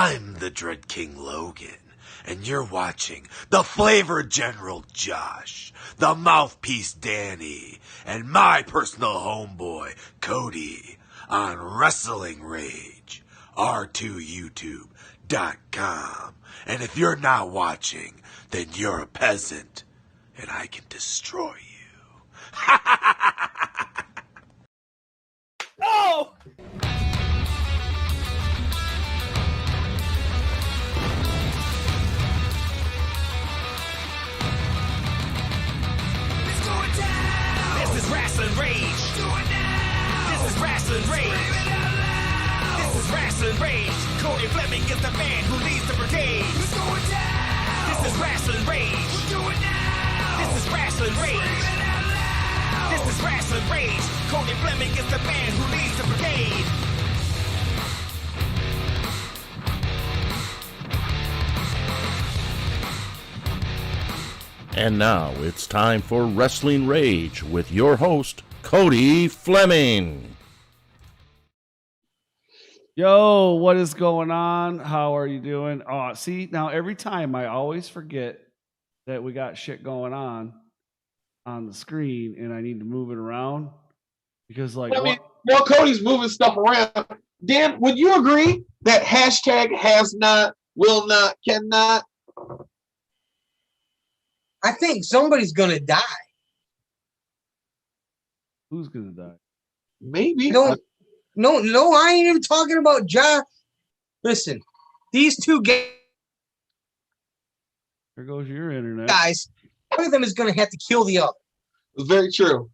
I'm the Dread King Logan, and you're watching the Flavor General Josh, the Mouthpiece Danny, and my personal homeboy Cody on Rasslin Rage, R2YouTube.com. And if you're not watching, then you're a peasant, and I can destroy you. Oh! This is Rasslin Rage. Do it now. This is Rasslin Rage. Scream it out loud. This is Rasslin Rage. Cody Fleming is the man who leads the brigade. Let's go down. This is Rasslin Rage. Do it now. This is Rasslin Rage. Scream it out loud. This is Rasslin Rage. Cody Fleming is the man who leads the brigade. And now it's time for Rasslin Rage with your host, Cody Fleming. Yo, what is going on? How are you doing? Oh, see, now every time I always forget that we got shit going on the screen and I need to move it around because while Cody's moving stuff around, Dan, would you agree that hashtag has not, will not, cannot? I think somebody's gonna die. Who's gonna die? Maybe. No, I ain't even talking about Josh. Listen, these two There goes your internet. guys, one of them is gonna have to kill the other. It's very true.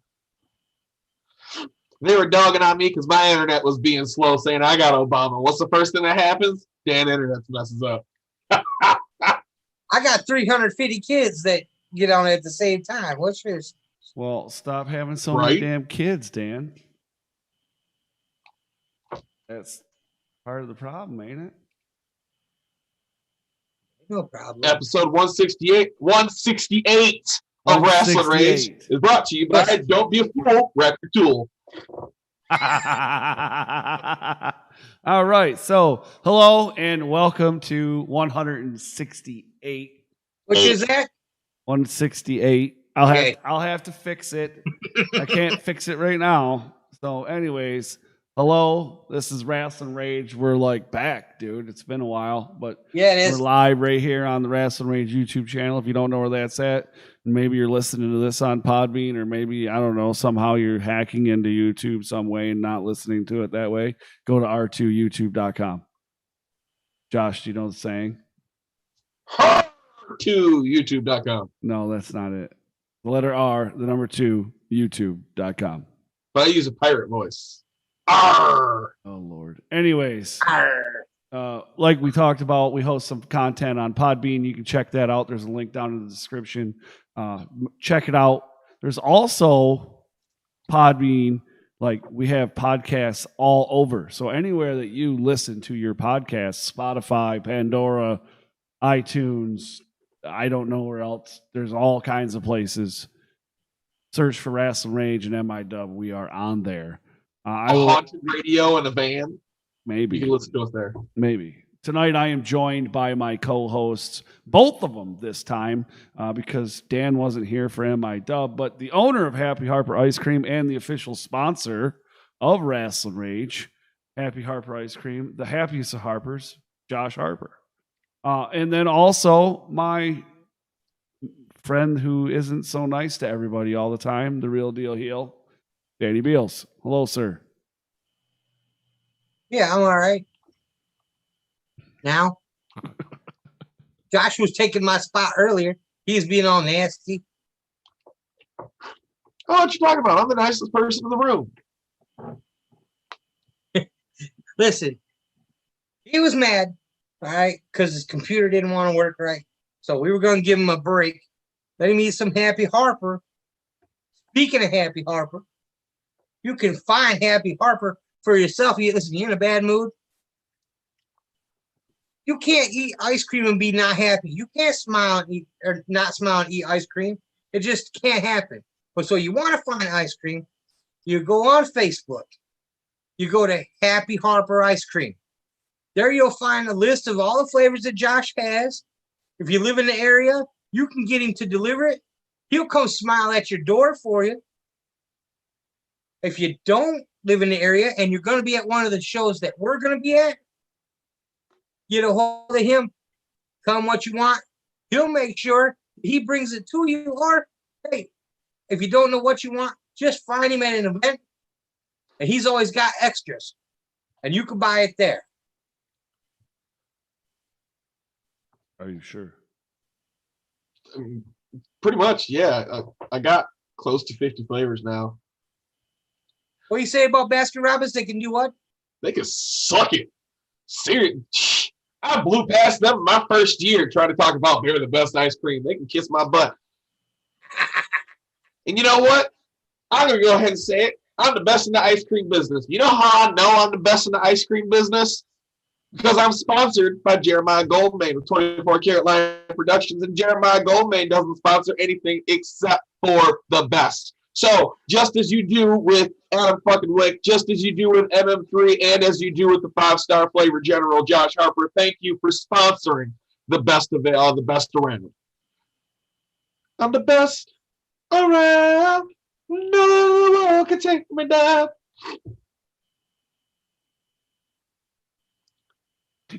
They were dogging on me because my internet was being slow, saying I got Obama. What's the first thing that happens? Dan internet messes up. I got 350 kids that get on at the same time. What's yours? Well, stop having so many damn kids, Dan. That's part of the problem, ain't it? No problem. Episode 168 of Rasslin Rage is brought to you by Don't Be a Fool, Record Tool. All right, so hello and welcome to 168. Which is that? 168. I'll have to fix it. I can't fix it right now. So, anyways, hello. This is Rasslin Rage. We're like back, dude. It's been a while, but yeah, it is. We're live right here on the Rasslin Rage YouTube channel. If you don't know where that's at, maybe you're listening to this on Podbean, or maybe I don't know. Somehow you're hacking into YouTube some way and not listening to it that way. Go to r2youtube.com. Josh, do you know the saying? To youtube.com. No, that's not it. The letter R, the number 2, youtube.com. But I use a pirate voice. Arr! Oh, Lord. Anyways, Arr. like we talked about, we host some content on Podbean. You can check that out. There's a link down in the description. Check it out. There's also Podbean. Like, we have podcasts all over. So anywhere that you listen to your podcasts, Spotify, Pandora, iTunes, I don't know where else. There's all kinds of places. Search for Rasslin Rage and MIW. We are on there. Haunted radio in a van. Maybe. You can listen to us there. Maybe. Tonight I am joined by my co-hosts, both of them this time, because Dan wasn't here for MIW, but the owner of Happy Harper Ice Cream and the official sponsor of Rasslin Rage, Happy Harper Ice Cream, the happiest of Harpers, Josh Harper. And then also my friend who isn't so nice to everybody all the time, the real deal heel, Danny Beals. Hello, sir. Yeah, I'm all right. Now, Josh was taking my spot earlier. He's being all nasty. Oh, what you talking about? I'm the nicest person in the room. Listen, he was mad, all right, because his computer didn't want to work right. So we were going to give him a break. Let him eat some Happy Harper. Speaking of Happy Harper, you can find Happy Harper for yourself. Listen, you're in a bad mood. You can't eat ice cream and be not happy. You can't smile and eat, or not smile and eat ice cream. It just can't happen. But so you want to find ice cream, you go on Facebook. You go to Happy Harper Ice Cream. There you'll find a list of all the flavors that Josh has. If you live in the area, you can get him to deliver it. He'll come smile at your door for you. If you don't live in the area and you're going to be at one of the shows that we're going to be at, get a hold of him. Tell him what you want. He'll make sure he brings it to you. Or, hey, if you don't know what you want, just find him at an event. And he's always got extras. And you can buy it there. Are you sure? Pretty much, yeah. I got close to 50 flavors now. What do you say about Baskin Robbins? They can do what? They can suck it. Seriously. I blew past them my first year trying to talk about they're the best ice cream. They can kiss my butt. And you know what? I'm going to go ahead and say it. I'm the best in the ice cream business. You know how I know I'm the best in the ice cream business? Because I'm sponsored by Jeremiah Goldmain with 24 Karat Line Productions, and Jeremiah Goldmain doesn't sponsor anything except for the best. So just as you do with Adam fucking Wick, just as you do with MM3, and as you do with the 5-star flavor general Josh Harper, thank you for sponsoring the best of it, the best around. I'm the best around. No one can take me down.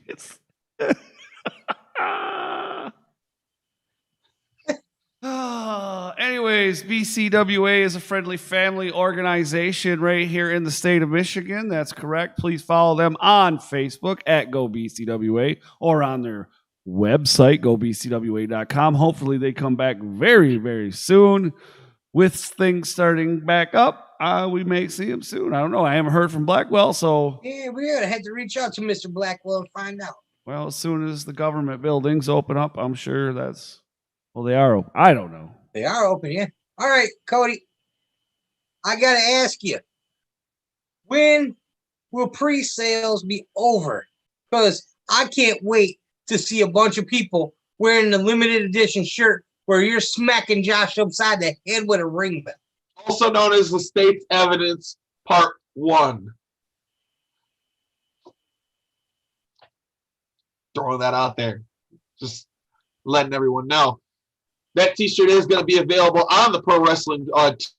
It's anyways, BCWA is a friendly family organization right here in the state of Michigan. That's correct. Please follow them on Facebook at GoBCWA or on their website, gobcwa.com. Hopefully they come back very, very soon with things starting back up. We may see him soon. I don't know. I haven't heard from Blackwell, so Yeah, we're gonna have to reach out to Mr. Blackwell and find out. well, as soon as the government buildings open up, I'm sure that's they are open. I don't know. They are open, yeah. All right, Cody. I gotta ask you, when will pre-sales be over? Because I can't wait to see a bunch of people wearing the limited edition shirt where you're smacking Josh upside the head with a ring bell. Also known as the State's Evidence Part 1. Throwing that out there. Just letting everyone know. That t-shirt is going to be available on the Pro Wrestling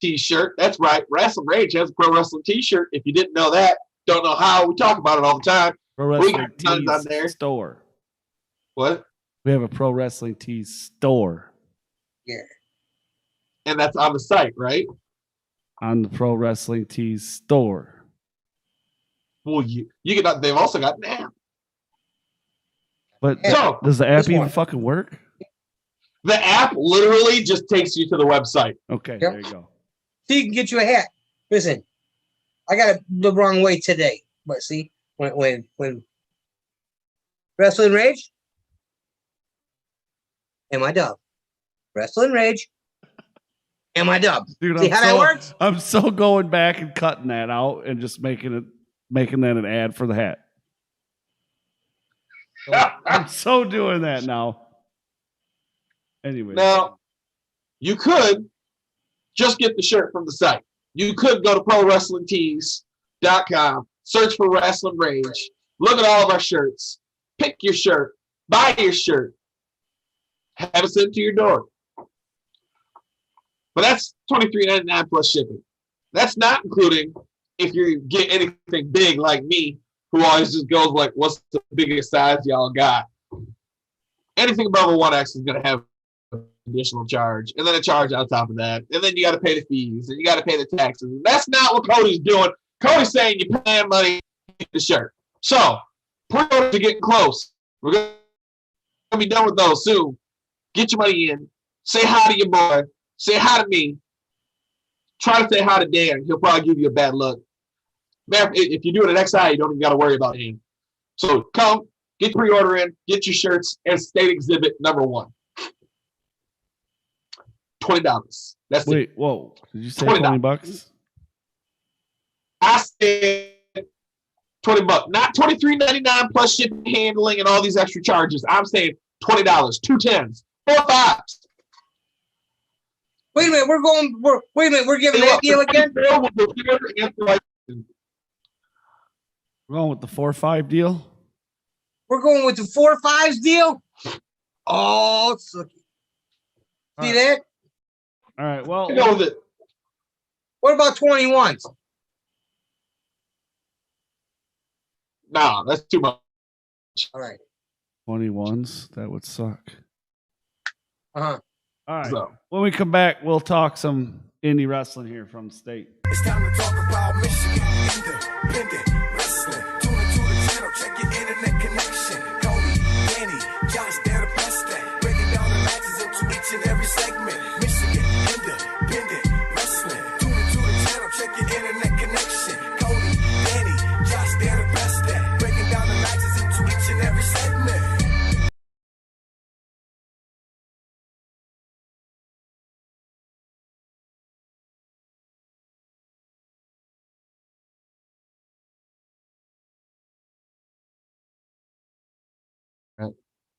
t-shirt. That's right. Rasslin Rage has a Pro Wrestling t-shirt. If you didn't know that, don't know how, we talk about it all the time. Pro We Wrestling got tons on Tees there. store. What? We have a Pro Wrestling Tees store Yeah. And that's on the site, right? on the Pro Wrestling Tees store. Well, you get. They've also got an app. But So, does the app this even one. fucking work? the app literally just takes you to the website. Okay, Yep. there you go. So you can get you a hat. Listen, I got it the wrong way today. But see, when Rasslin Rage and my dub. Rasslin Rage and my dub. Dude, See how that works? I'm so going back and cutting that out and just making that an ad for the hat. I'm so doing that now. Anyway. Now, you could just get the shirt from the site. You could go to ProWrestlingTees.com, search for Rasslin Rage, look at all of our shirts, pick your shirt, buy your shirt, have it sent to your door. But that's $23.99 plus shipping. That's not including if you get anything big like me, who always just goes like, what's the biggest size y'all got? Anything above a 1X is going to have additional charge, and then a charge on top of that, and then you got to pay the fees, and you got to pay the taxes. That's not what Cody's doing. Cody's saying you're paying money to get the shirt. So, pre-orders are getting close. We're going to be done with those soon. Get your money in. Say hi to your boy. Say hi to me. Try to say hi to Dan. He'll probably give you a bad look. Man, if you do it at XI, you don't even got to worry about him. So come, get your pre-order in, get your shirts, and state exhibit number 1. $20. That's it. Wait, whoa. Did you say $20. $20? I said $20, not $23.99 plus shipping, handling, and all these extra charges. I'm saying $20, 2 10s, 4 5s. Wait a minute, we're giving that deal again? We're going with the 4-5 deal? We're going with the 4-5s deal. Oh, sucky. See that? All right. Well, Go with it. What about 21s? Nah, that's too much. All right. 21s. That would suck. Uh-huh. All right. So. When we come back, we'll talk some indie wrestling here from the state. It's time to talk about Michigan independent wrestling. Tune into the channel, check your internet connection. Cody, Danny, Josh, they're the best at breaking down the matches into each and every segment. Michigan independent wrestling. Tune into the channel, check your internet connection. Cody, Danny, Josh, they're the best at breaking down the matches into each and every segment.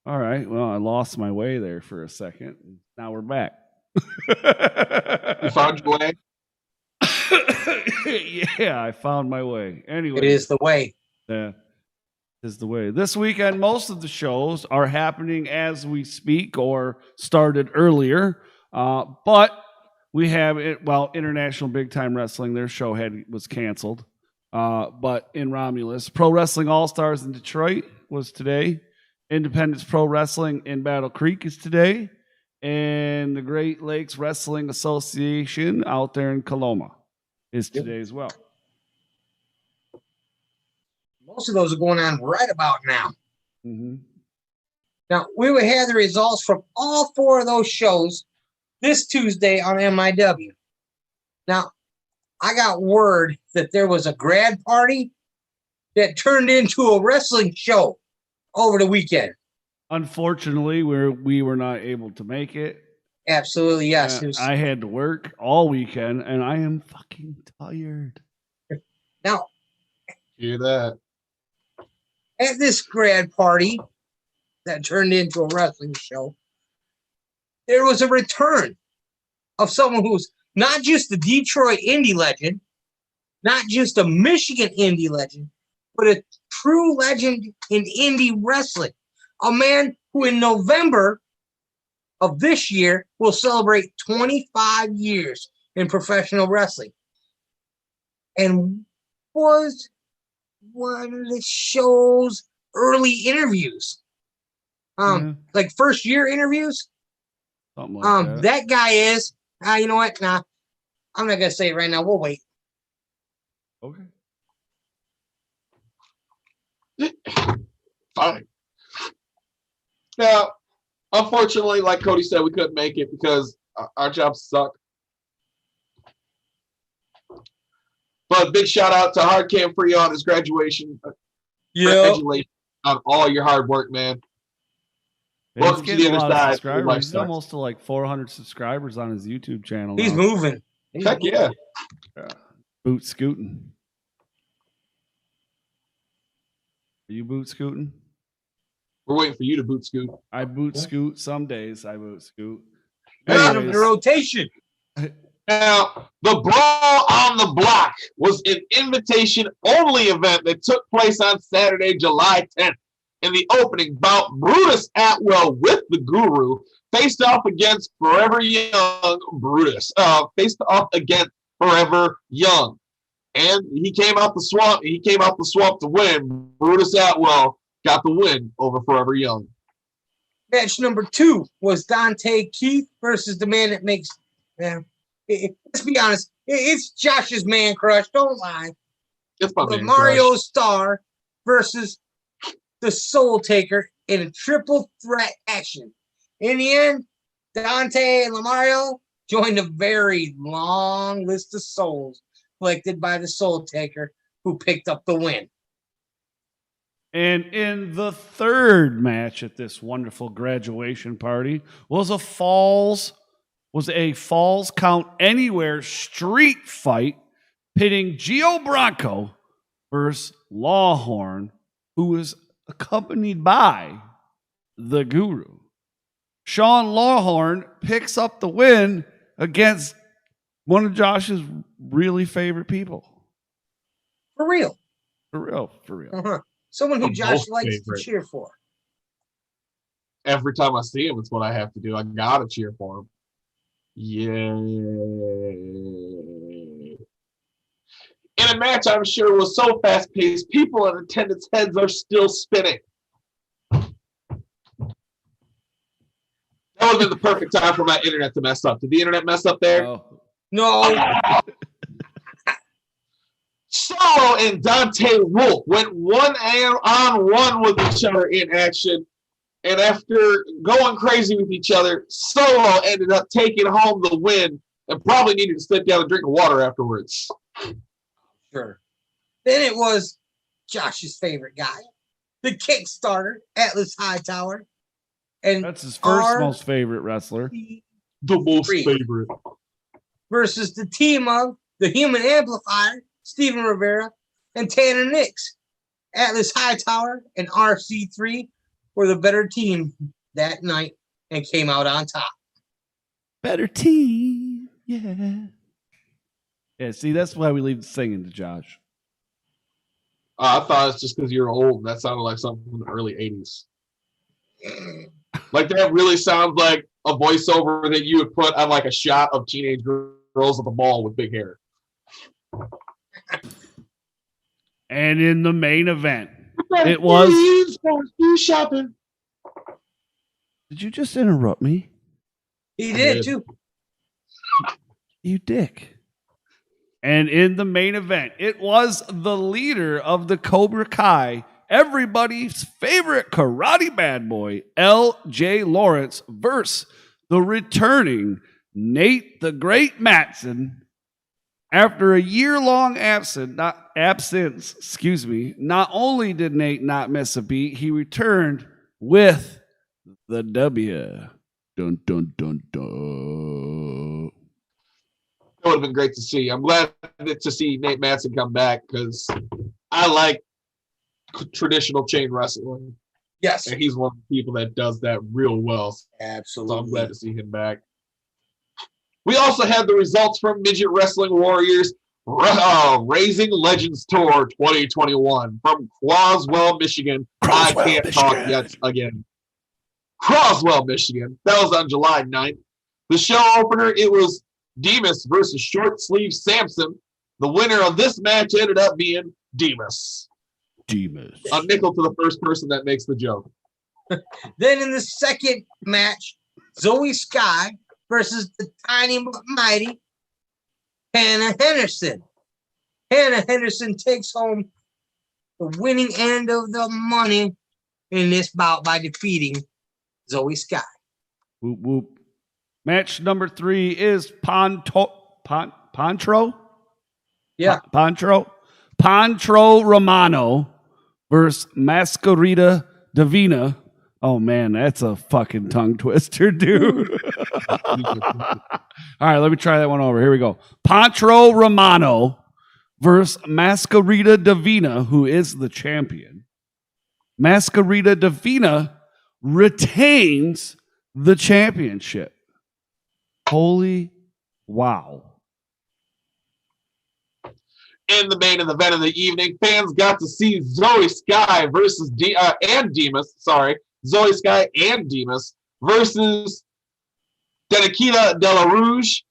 All right. Well, I lost my way there for a second. Now we're back. You found your way? Yeah, I found my way. Anyway, It is the way. that is the way. This weekend, most of the shows are happening as we speak or started earlier. But we have it. Well, International Big Time Wrestling, their show was canceled. But in Romulus, Pro Wrestling All Stars in Detroit was today. Independence Pro Wrestling in Battle Creek is today. And the Great Lakes Wrestling Association out there in Coloma is today as well. Most of those are going on right about now. Mm-hmm. Now, we will have the results from all 4 of those shows this Tuesday on MIW. Now, I got word that there was a grad party that turned into a wrestling show over the weekend. Unfortunately, we were not able to make it. Absolutely, yes. I had to work all weekend, and I am fucking tired. Now, Hear that? at this grad party that turned into a wrestling show, there was a return of someone who's not just a Detroit indie legend, not just a Michigan indie legend, but a true legend in indie wrestling. A man who in November of this year will celebrate 25 years in professional wrestling and was one of the show's early interviews. Like first year interviews. Something like that. That guy is, you know what? Nah, I'm not going to say it right now. We'll wait. Okay. Fine. Now, unfortunately, like Cody said, we couldn't make it because our jobs suck. But big shout out to Hard Cam Free on his graduation. Congratulations on all your hard work, man. Welcome to the other side. He's almost to like 400 subscribers on his YouTube channel. He's moving. Heck yeah. Boot scooting. Are you boot scooting? We're waiting for you to boot scoot. I boot scoot. Some days I boot scoot. The rotation. Now, the Brawl on the Block was an invitation-only event that took place on Saturday, July 10th. In the opening bout, Brutus Atwell with the Guru faced off against Forever Young Brutus. Faced off against Forever Young. And he came out the swamp. He came out the swamp to win. Brutus Atwell got the win over Forever Young. Match number 2 was Dante Keith versus the man that makes. Let's be honest. It's Josh's man crush. Don't lie. It's my man Mario crush. Star versus the Soul Taker in a triple threat action. In the end, Dante and Lamario joined a very long list of souls collected by the Soul Taker, who picked up the win. And in the third match at this wonderful graduation party was a falls count anywhere street fight pitting Gio Bronco versus Lawhorn, who was accompanied by the Guru. Sean Lawhorn picks up the win against one of Josh's really favorite people. For real. For real. Uh-huh. Someone who The Josh most likes favorite. to cheer for. Every time I see him, it's what I have to do. I gotta cheer for him. Yay. In a match I'm sure was so fast-paced, people in attendance heads are still spinning. That would have been the perfect time for my internet to mess up. Did the internet mess up there? Oh. No. Solo and Dante Wolf went one-on-one with each other in action. And after going crazy with each other, Solo ended up taking home the win and probably needed to sit down and drink water afterwards. Sure. Then it was Josh's favorite guy, the Kickstarter, Atlas Hightower. And That's his first most favorite wrestler. The most favorite. Versus the team of the Human Amplifier, Steven Rivera, and Tanner Nix. Atlas Hightower and RC3 were the better team that night and came out on top. Better team. Yeah. Yeah, see, that's why we leave the singing to Josh. I thought it's just because you're old. That sounded like something from the early 80s. Like that really sounds like a voiceover that you would put on like a shot of teenage girls at the mall with big hair. And in the main event, it was... shopping. Did you just interrupt me? He did too. You dick. And in the main event, it was the leader of the Cobra Kai, everybody's favorite karate bad boy, L.J. Lawrence, versus the returning Nate the Great Matson. After a year-long absence, not only did Nate not miss a beat, he returned with the W. Dun, dun, dun, dun. It would have been great to see. I'm glad to see Nate Matson come back because I like traditional chain wrestling. Yes. And he's one of the people that does that real well. Absolutely. So I'm glad to see him back. We also had the results from Midget Wrestling Warriors Raising Legends Tour 2021 from Croswell, Michigan. I can't talk yet again. Croswell, Michigan. That was on July 9th. The show opener, it was Demas versus Short Sleeve Samson. The winner of this match ended up being Demas. Demas. A nickel to the first person that makes the joke. Then in the second match, Zoe Sky versus the tiny but mighty Hannah Henderson. Hannah Henderson takes home the winning end of the money in this bout by defeating Zoe Sky. Whoop, whoop. Match number 3 is Pontro? Yeah. Pontro Romano versus Masquerita Divina. Oh, man, that's a fucking tongue twister, dude. All right, let me try that one over. Here we go. Pontro Romano versus Masquerita Divina, who is the champion. Masquerita Divina retains the championship. Holy wow. In the main event of the evening, fans got to see Zoe Sky versus Demas. Zoe Sky and Demas versus Denikita De La Rouge,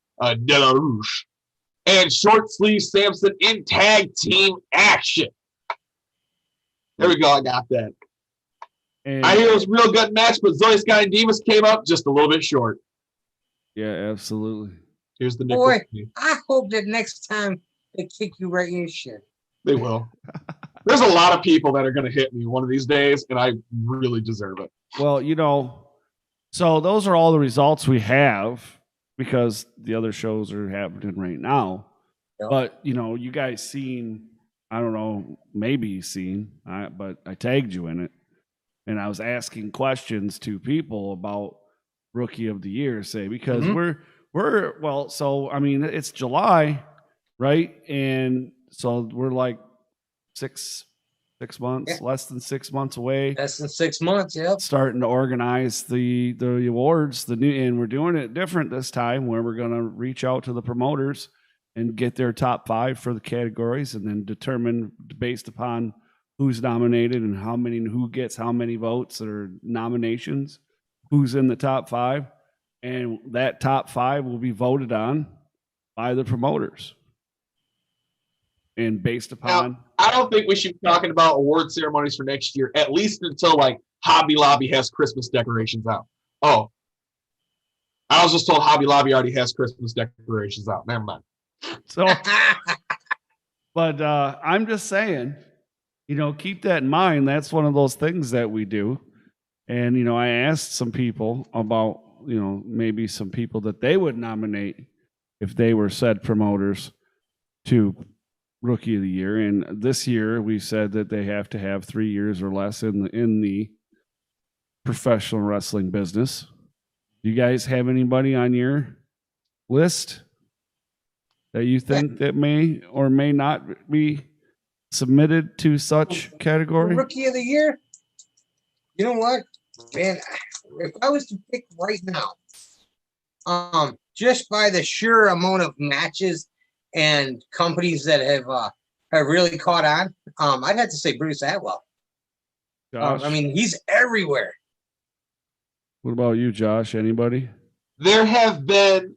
and Short Sleeve Samson in tag team action. There we go. I got that. And I hear it was a real good match, but Zoe Sky and Demas came up just a little bit short. yeah, absolutely. Here's the nickel. Boy, I hope that next time they kick you right in your shit. They will. There's a lot of people that are going to hit me one of these days, and I really deserve it. Well, so those are all the results we have because the other shows are happening right now. Yep. But, you guys seen, I don't know, maybe seen, but I tagged you in it. And I was asking questions to people about Rookie of the Year, because it's July, right? And so we're like six months, less than 6 months away. Less than 6 months, yep. Starting to organize the awards, and we're doing it different this time, where we're going to reach out to the promoters and get their top 5 for the categories, and then determine based upon who's nominated and who gets how many votes or nominations, who's in the top 5, and that top 5 will be voted on by the promoters. And based upon, now, I don't think we should be talking about award ceremonies for next year, at least until like Hobby Lobby has Christmas decorations out. Oh, I was just told Hobby Lobby already has Christmas decorations out. Never mind. So, but I'm just saying, keep that in mind. That's one of those things that we do. And, I asked some people about, maybe some people that they would nominate if they were said promoters to Rookie of the Year. And this year we said that they have to have 3 years or less in the professional wrestling business. Do you guys have anybody on your list that you think that may or may not be submitted to such category? Rookie of the Year? You know what, man? If I was to pick right now, just by the sheer amount of matches and companies that have really caught on, I'd have to say Bruce Atwell. I mean, he's everywhere. What about you, Josh? Anybody? There have been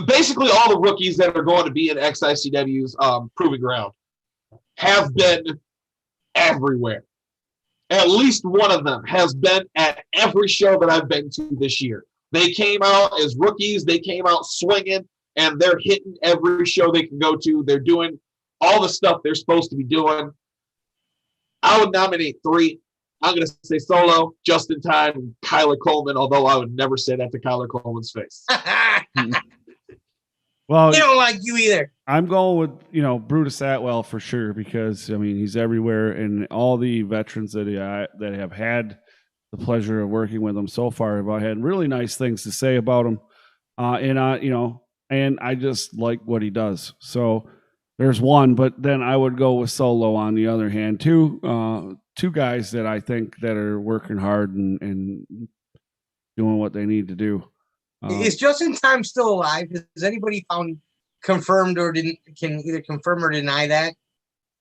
basically all the rookies that are going to be in XICW's Proving Ground have been everywhere. At least one of them has been at every show that I've been to this year. They came out as rookies. They came out swinging, and they're hitting every show they can go to. They're doing all the stuff they're supposed to be doing. I would nominate 3. I'm going to say Solo, Justin Time, and Kyler Coleman, although I would never say that to Kyler Coleman's face. Well, he don't like you either. I'm going with, Brutus Atwell for sure, because, he's everywhere, and all the veterans that have had the pleasure of working with him so far have had really nice things to say about him. And I just like what he does. So there's one, but then I would go with Solo on the other hand. Two guys that I think that are working hard and doing what they need to do. Is Justin Time still alive? Has anybody confirmed or can either confirm or deny that?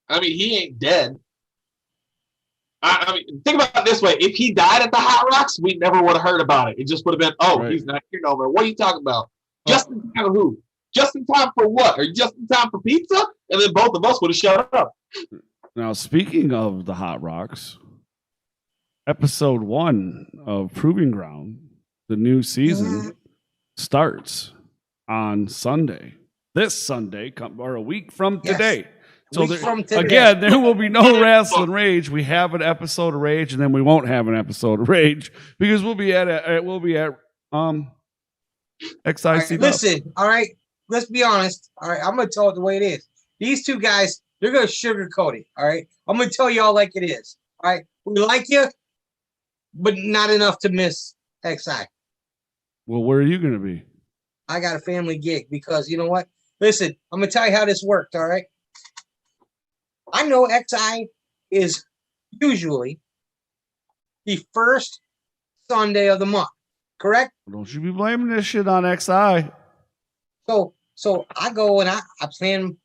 I mean, he ain't dead. I mean, think about it this way. If he died at the Hot Rocks, we never would have heard about it. It just would have been, right. He's not here no more. What are you talking about? Just in time who? Just in time for what? Are you just in time for pizza? And then both of us would have shut up. Now, speaking of the Hot Rocks, episode 1 of Proving Ground, the new season, starts on Sunday. This Sunday, or a week from today. So again, there will be no Rasslin Rage. We have an episode of Rage, and then we won't have an episode of Rage because we'll be at XIC. Right, listen, all right. Let's be honest. All right, I'm gonna tell it the way it is. These two guys, they're gonna sugarcoat it. All right, I'm gonna tell y'all like it is. All right, we like you, but not enough to miss XI. Well, where are you gonna be? I got a family gig because you know what? Listen, I'm gonna tell you how this worked. All right. I know XI is usually the first Sunday of the month, correct? Don't you be blaming this shit on XI. So I go and I plan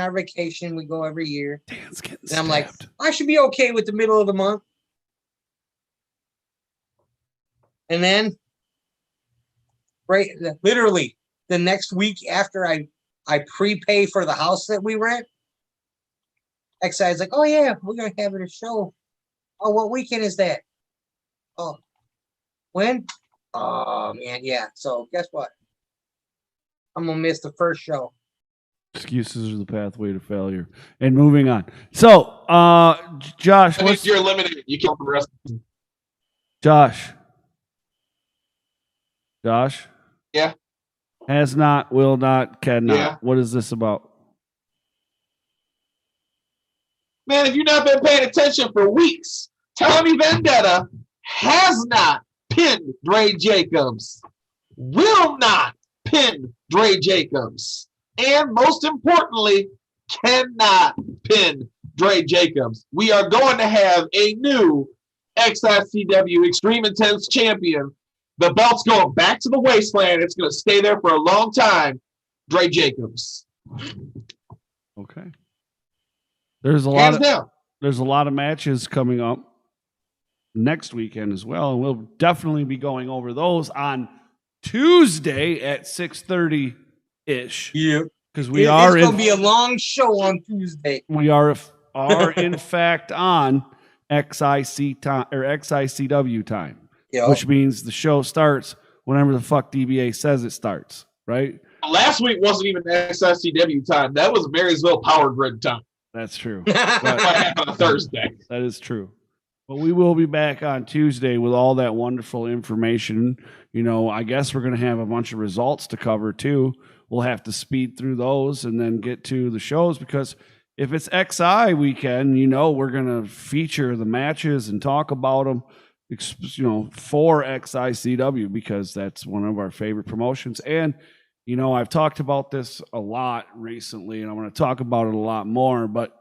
our vacation. We go every year. Dan's getting and I'm like, I should be okay with the middle of the month. And then literally the next week after I prepay for the house that we rent, XI is like, oh yeah, we're gonna have it a show. Oh, what weekend is that? Oh, when? Oh man, yeah. So guess what? I'm gonna miss the first show. Excuses are the pathway to failure. And moving on. So, Josh, you're eliminated. You can't the rest. Josh. Yeah. Has not, will not, cannot. Yeah. What is this about? Man, if you've not been paying attention for weeks, Tony Vendetta has not pinned Dre Jacobs, will not pin Dre Jacobs, and most importantly, cannot pin Dre Jacobs. We are going to have a new XICW Extreme Intense champion. The belt's going back to the wasteland. It's going to stay there for a long time. Dre Jacobs. Okay. There's a Hands down. There's a lot of matches coming up next weekend as well, and we'll definitely be going over those on Tuesday at 6:30 ish. Yeah. Because It's going to be a long show on Tuesday. We are in fact on XIC time or XICW time, which means the show starts whenever the fuck DBA says it starts, right? Last week wasn't even XICW time. That was Marysville Power Grid time. That's true. What happened on Thursday? That is true. But we will be back on Tuesday with all that wonderful information. You know, I guess we're going to have a bunch of results to cover too. We'll have to speed through those and then get to the shows, because if it's XI weekend, you know, we're going to feature the matches and talk about them, you know, for XICW, because that's one of our favorite promotions. And, you know, I've talked about this a lot recently, and I want to talk about it a lot more, but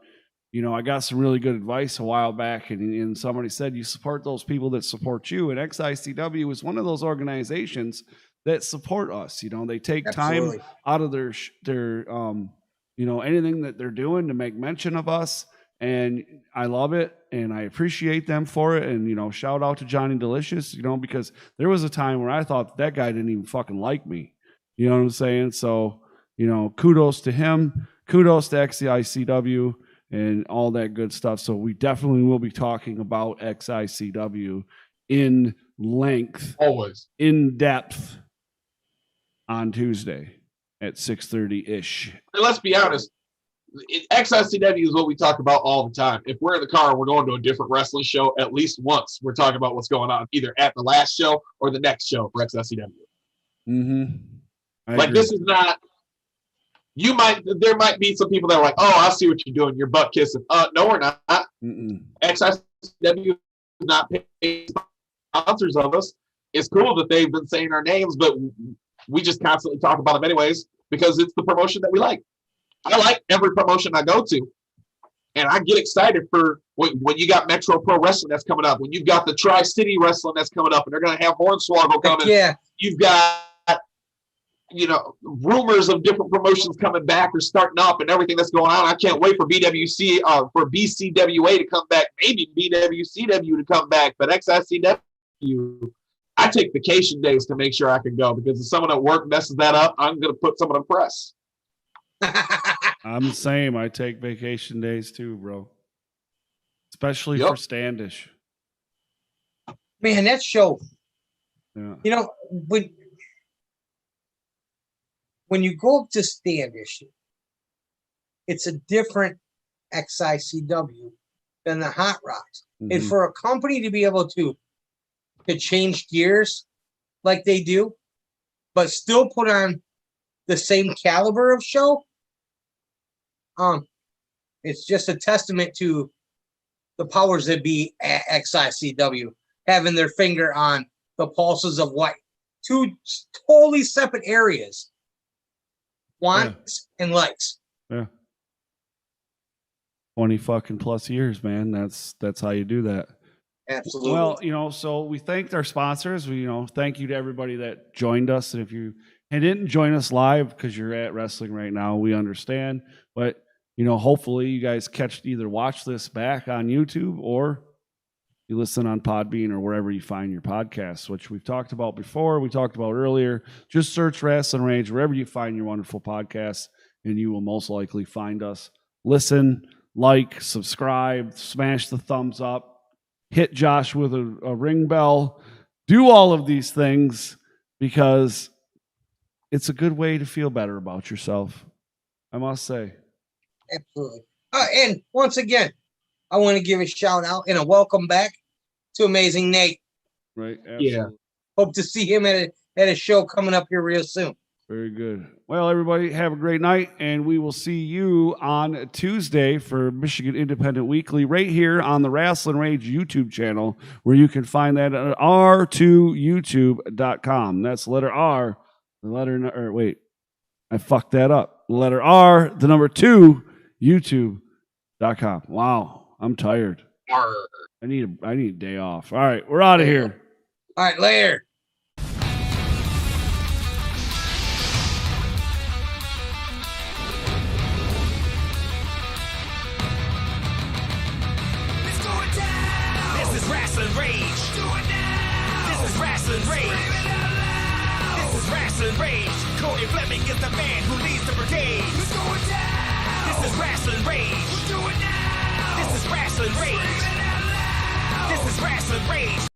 you know, I got some really good advice a while back, and somebody said, you support those people that support you. And XICW is one of those organizations that support us. You know, they take time out of their you know, anything that they're doing to make mention of us. And I love it, and I appreciate them for it. And, you know, shout out to Johnny Delicious, you know, because there was a time where I thought that guy didn't even fucking like me. You know what I'm saying? So, you know, kudos to him. Kudos to XICW. And all that good stuff. So we definitely will be talking about XICW in length, always in depth, on Tuesday at 6:30 ish. And let's be honest, XICW is what we talk about all the time. If we're in the car and we're going to a different wrestling show, at least once we're talking about what's going on, either at the last show or the next show for XICW. Mm-hmm. Like, this is not. There might be some people that are like, oh, I see what you're doing. You're butt kissing. No, we're not. XICW is not paying sponsors of us. It's cool that they've been saying our names, but we just constantly talk about them anyways, because it's the promotion that we like. I like every promotion I go to. And I get excited for when you got Metro Pro Wrestling that's coming up, when you've got the Tri-City Wrestling that's coming up, and they're going to have Hornswoggle coming. Yeah. You've got, you know, rumors of different promotions coming back or starting up and everything that's going on. I can't wait for for BCWA to come back, maybe BWCW to come back, but XICW, I take vacation days to make sure I can go, because if someone at work messes that up, I'm going to put someone on press. I'm the same. I take vacation days too, bro. Especially for Standish. Man, that show, you know, when you go up to Standish, it's a different XICW than the Hot Rocks. Mm-hmm. And for a company to be able to change gears like they do, but still put on the same caliber of show, it's just a testament to the powers that be at XICW, having their finger on the pulses of what two totally separate areas wants and likes. Yeah. 20 fucking plus years, man. That's how you do that. Absolutely. Well, you know, so we thanked our sponsors. We, you know, thank you to everybody that joined us. And if you didn't join us live because you're at wrestling right now, we understand. But, you know, hopefully you guys either watch this back on YouTube or you listen on Podbean or wherever you find your podcasts, which we've talked about before. We talked about earlier. Just search Rasslin Rage wherever you find your wonderful podcasts, and you will most likely find us. Listen, like, subscribe, smash the thumbs up, hit Josh with a ring bell. Do all of these things because it's a good way to feel better about yourself, I must say. Absolutely. And once again, I want to give a shout out and a welcome back to Amazing Nate. Right. Absolutely. Yeah. Hope to see him at a show coming up here real soon. Very good. Well, everybody, have a great night, and we will see you on Tuesday for Michigan Independent Weekly right here on the Rasslin Rage YouTube channel, where you can find that at r2youtube.com. That's letter R, the letter, or wait, I fucked that up. Letter R, the number 2, youtube.com. Wow, I'm tired. I need a day off. All right, we're out of here. All right, later. Rage. This is Rasslin Rage. This is Rasslin Rage. Cody Fleming is the man who leads the brigade. This is Rasslin Rage. This is Rasslin Rage. This is Rasslin Rage.